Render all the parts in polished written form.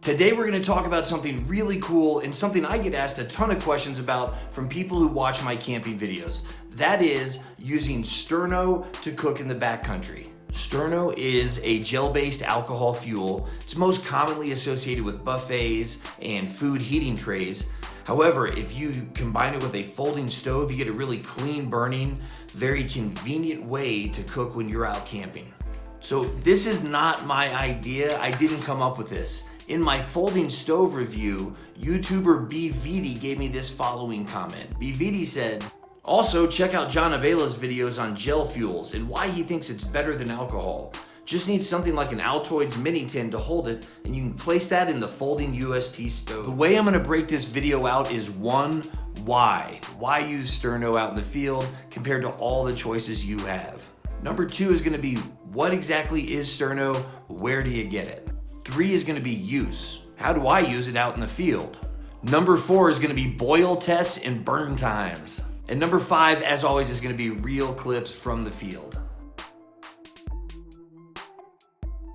Today we're going to talk about something really cool and something I get asked a ton of questions about from people who watch my camping videos. That is using Sterno to cook in the backcountry. Sterno is a gel-based alcohol fuel. It's most commonly associated with buffets and food heating trays. However, if you combine it with a folding stove, you get a really clean burning, very convenient way to cook when you're out camping. So this is not my idea. I didn't come up with this. In my folding stove review, YouTuber BVD gave me this following comment. BVD said, also check out John Abela's videos on gel fuels and why he thinks it's better than alcohol. Just need something like an Altoids mini tin to hold it, and you can place that in the folding UST stove. The way I'm gonna break this video out is one, why? Why use Sterno out in the field compared to all the choices you have? Number two is gonna be, what exactly is Sterno? Where do you get it? 3 is gonna be use. How do I use it out in the field? Number 4 is gonna be boil tests and burn times. And number 5, as always, is gonna be real clips from the field.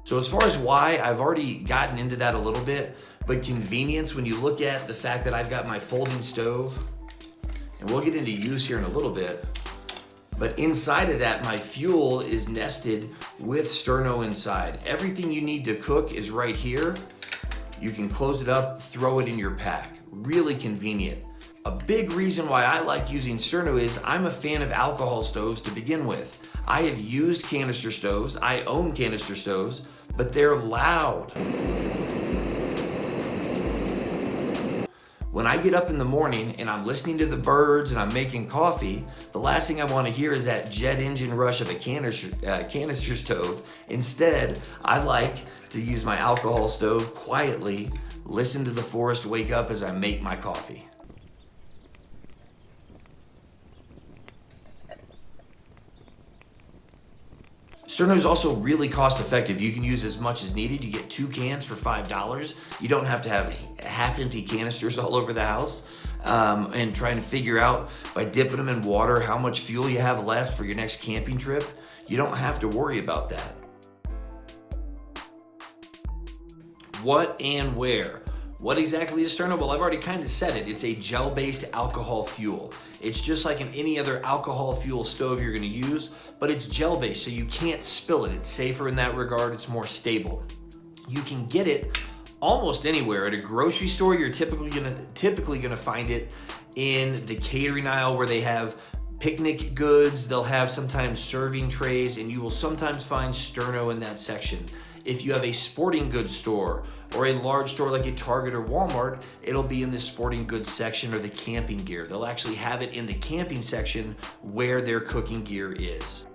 So as far as why, I've already gotten into that a little bit, but convenience, when you look at the fact that I've got my folding stove, and we'll get into use here in a little bit, but inside of that, my fuel is nested with Sterno inside. Everything you need to cook is right here. You can close it up, throw it in your pack. Really convenient. A big reason why I like using Sterno is I'm a fan of alcohol stoves to begin with. I have used canister stoves, I own canister stoves, but they're loud. When I get up in the morning and I'm listening to the birds and I'm making coffee, the last thing I want to hear is that jet engine rush of a canister stove. Instead, I like to use my alcohol stove quietly, listen to the forest wake up as I make my coffee. Sterno is also really cost effective. You can use as much as needed. You get 2 cans for $5. You don't have to have half empty canisters all over the house and trying to figure out by dipping them in water how much fuel you have left for your next camping trip. You don't have to worry about that. What and where? What exactly is Sterno? Well, I've already kind of said it. It's a gel-based alcohol fuel. It's just like in any other alcohol fuel stove you're gonna use, but it's gel-based, so you can't spill it. It's safer in that regard, it's more stable. You can get it almost anywhere. At a grocery store, you're typically gonna find it in the catering aisle where they have picnic goods. They'll have sometimes serving trays, and you will sometimes find Sterno in that section. If you have a sporting goods store or a large store like a Target or Walmart, it'll be in the sporting goods section or the camping gear. They'll actually have it in the camping section where their cooking gear is.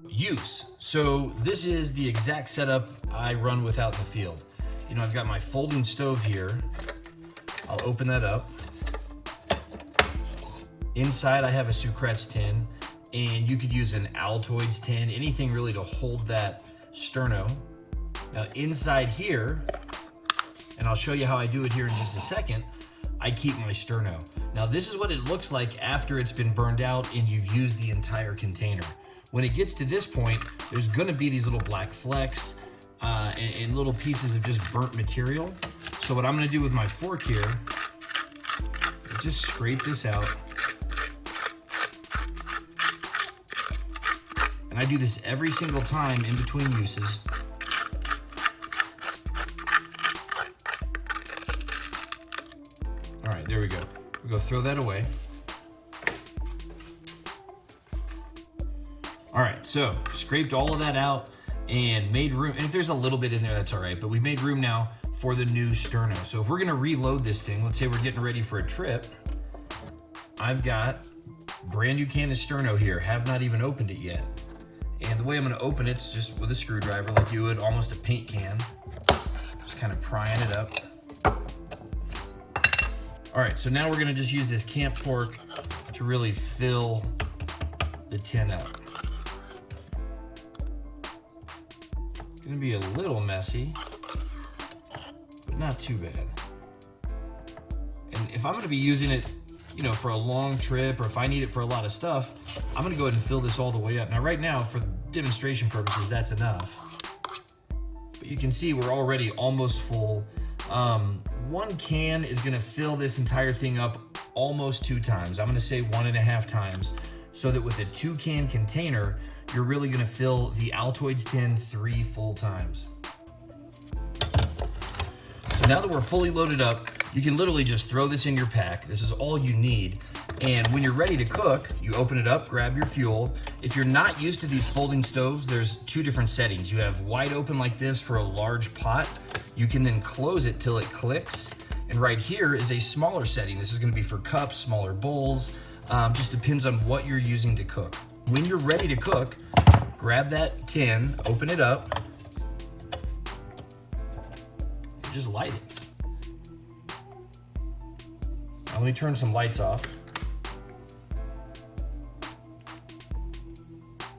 Use. So this is the exact setup I run with out in the field. You know, I've got my folding stove here. I'll open that up. Inside I have a Sucrets tin, and you could use an Altoids tin, anything really to hold that Sterno. Now inside here, and I'll show you how I do it here in just a second, I keep my Sterno. Now this is what it looks like after it's been burned out and you've used the entire container. When it gets to this point, there's gonna be these little black flecks and little pieces of just burnt material. So what I'm gonna do with my fork here is just scrape this out. And I do this every single time in between uses. All right, there we go. We'll go throw that away. All right, so scraped all of that out and made room. And if there's a little bit in there, that's all right, but we've made room now for the new Sterno. So if we're gonna reload this thing, let's say we're getting ready for a trip, I've got brand new can of Sterno here, have not even opened it yet. And the way I'm gonna open it's just with a screwdriver like you would almost a paint can. Just kind of prying it up. All right, so now we're gonna just use this camp fork to really fill the tin up. It's gonna be a little messy, but not too bad. And if I'm gonna be using it, you know, for a long trip, or if I need it for a lot of stuff, I'm gonna go ahead and fill this all the way up. Now, right now, for demonstration purposes, that's enough. but you can see we're already almost full. 1 can is gonna fill this entire thing up almost 2 times. I'm gonna say 1.5 times, so that with a 2-can container, you're really gonna fill the Altoids tin 3 full times. So now that we're fully loaded up, you can literally just throw this in your pack. This is all you need. And when you're ready to cook, you open it up, grab your fuel. If you're not used to these folding stoves, there's 2 different settings. You have wide open like this for a large pot. You can then close it till it clicks. And right here is a smaller setting. This is gonna be for cups, smaller bowls. Just depends on what you're using to cook. When you're ready to cook, grab that tin, open it up, just light it. Now let me turn some lights off.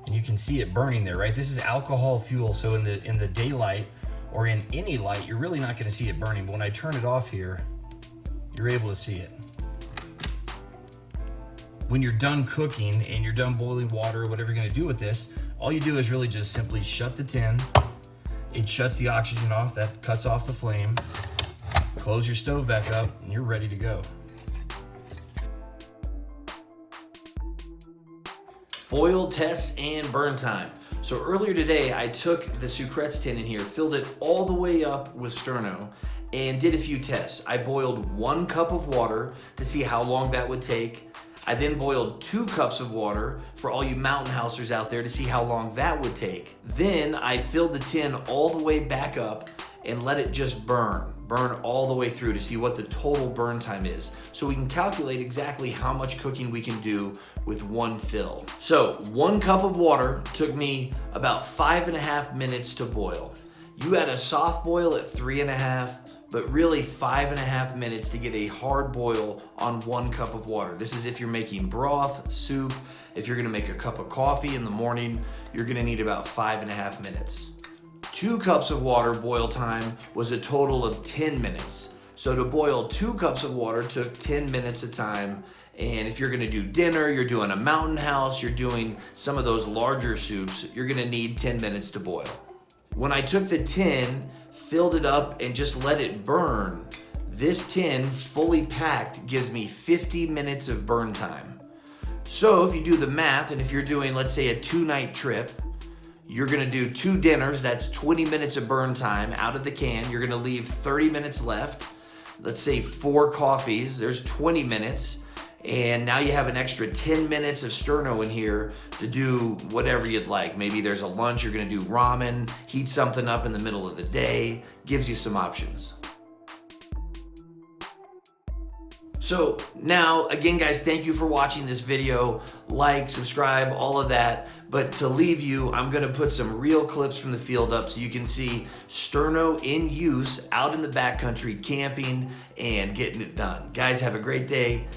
And you can see it burning there, right? This is alcohol fuel, so in the daylight or in any light, you're really not gonna see it burning. But when I turn it off here, you're able to see it. When you're done cooking and you're done boiling water or whatever you're gonna do with this, all you do is really just simply shut the tin. It shuts the oxygen off, that cuts off the flame. Close your stove back up and you're ready to go. Boil, test, and burn time. So earlier today, I took the Sucrets tin in here, filled it all the way up with Sterno, and did a few tests. I boiled 1 cup of water to see how long that would take. I then boiled 2 cups of water for all you mountain housers out there to see how long that would take. Then I filled the tin all the way back up and let it just burn all the way through to see what the total burn time is. So we can calculate exactly how much cooking we can do with 1 fill. So 1 cup of water took me about 5.5 minutes to boil. You had a soft boil at 3.5, but really 5.5 minutes to get a hard boil on 1 cup of water. This is if you're making broth, soup. If you're gonna make a cup of coffee in the morning, you're gonna need about 5.5 minutes. 2 cups of water boil time was a total of 10 minutes. So to boil 2 cups of water took 10 minutes a time. And if you're gonna do dinner, you're doing a mountain house, you're doing some of those larger soups, you're gonna need 10 minutes to boil. When I took the tin, filled it up, and just let it burn, this tin, fully packed, gives me 50 minutes of burn time. So if you do the math, and if you're doing, let's say, a 2-night trip, you're gonna do 2 dinners, that's 20 minutes of burn time out of the can. You're gonna leave 30 minutes left. Let's say 4 coffees, there's 20 minutes. And now you have an extra 10 minutes of Sterno in here to do whatever you'd like. Maybe there's a lunch, you're gonna do ramen, heat something up in the middle of the day, gives you some options. So now, again guys, thank you for watching this video. Like, subscribe, all of that. But to leave you, I'm gonna put some real clips from the field up so you can see Sterno in use out in the backcountry camping and getting it done. Guys, have a great day.